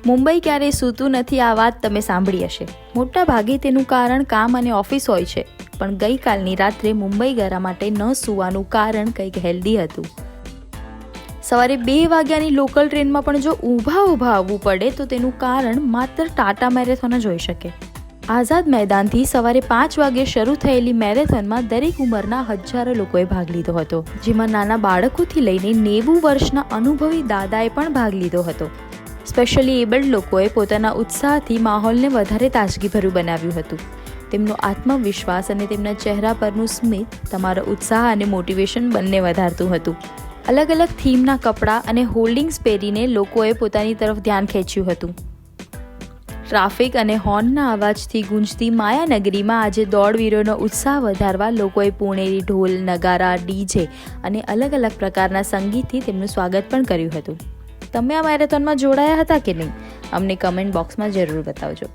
મુંબઈ ક્યારેય સૂતું નથી આ વાત તમે સાંભળી હશે. મોટા ભાગે તેનું કારણ કામ અને ઓફિસ હોય છે, પણ ગઈકાલની રાત્રે મુંબઈ ગયા માટે ન સૂવાનું કારણ કંઈક હેલ્ધી હતું. સવારે 2 વાગ્યાની લોકલ ટ્રેનમાં પણ જો ઊભા આવવું પડે તો તેનું કારણ માત્ર ટાટા મેરેથોન જ હોઈ શકે. આઝાદ મેદાનથી સવારે 5 વાગે શરૂ થયેલી મેરેથોનમાં દરેક ઉંમરના હજારો લોકોએ ભાગ લીધો હતો, જેમાં નાના બાળકોથી લઈને 90 વર્ષના અનુભવી દાદાએ પણ ભાગ લીધો હતો. સ્પેશિયલી એબલ્ડ લોકોએ પોતાના ઉત્સાહથી માહોલને વધારે તાજગીભર્યું બનાવ્યું હતું. તેમનો આત્મવિશ્વાસ અને તેમના ચહેરા પરનું સ્મિત તમારો ઉત્સાહ અને મોટિવેશન બંને વધારતું હતું. અલગ અલગ થીમના કપડાં અને હોલ્ડિંગ્સ પહેરીને લોકોએ પોતાની તરફ ધ્યાન ખેંચ્યું હતું. ટ્રાફિક અને હોર્નના અવાજથી ગુંજતી માયાનગરીમાં આજે દોડવીરોનો ઉત્સાહ વધારવા લોકોએ પુણેરી ઢોલ, નગારા, ડીજે અને અલગ અલગ પ્રકારના સંગીતથી તેમનું સ્વાગત પણ કર્યું હતું. તમે આ મેરેથોનમાં જોડાયા હતા કે નહીં? અમને કમેન્ટ બોક્સમાં જરૂર બતાવજો.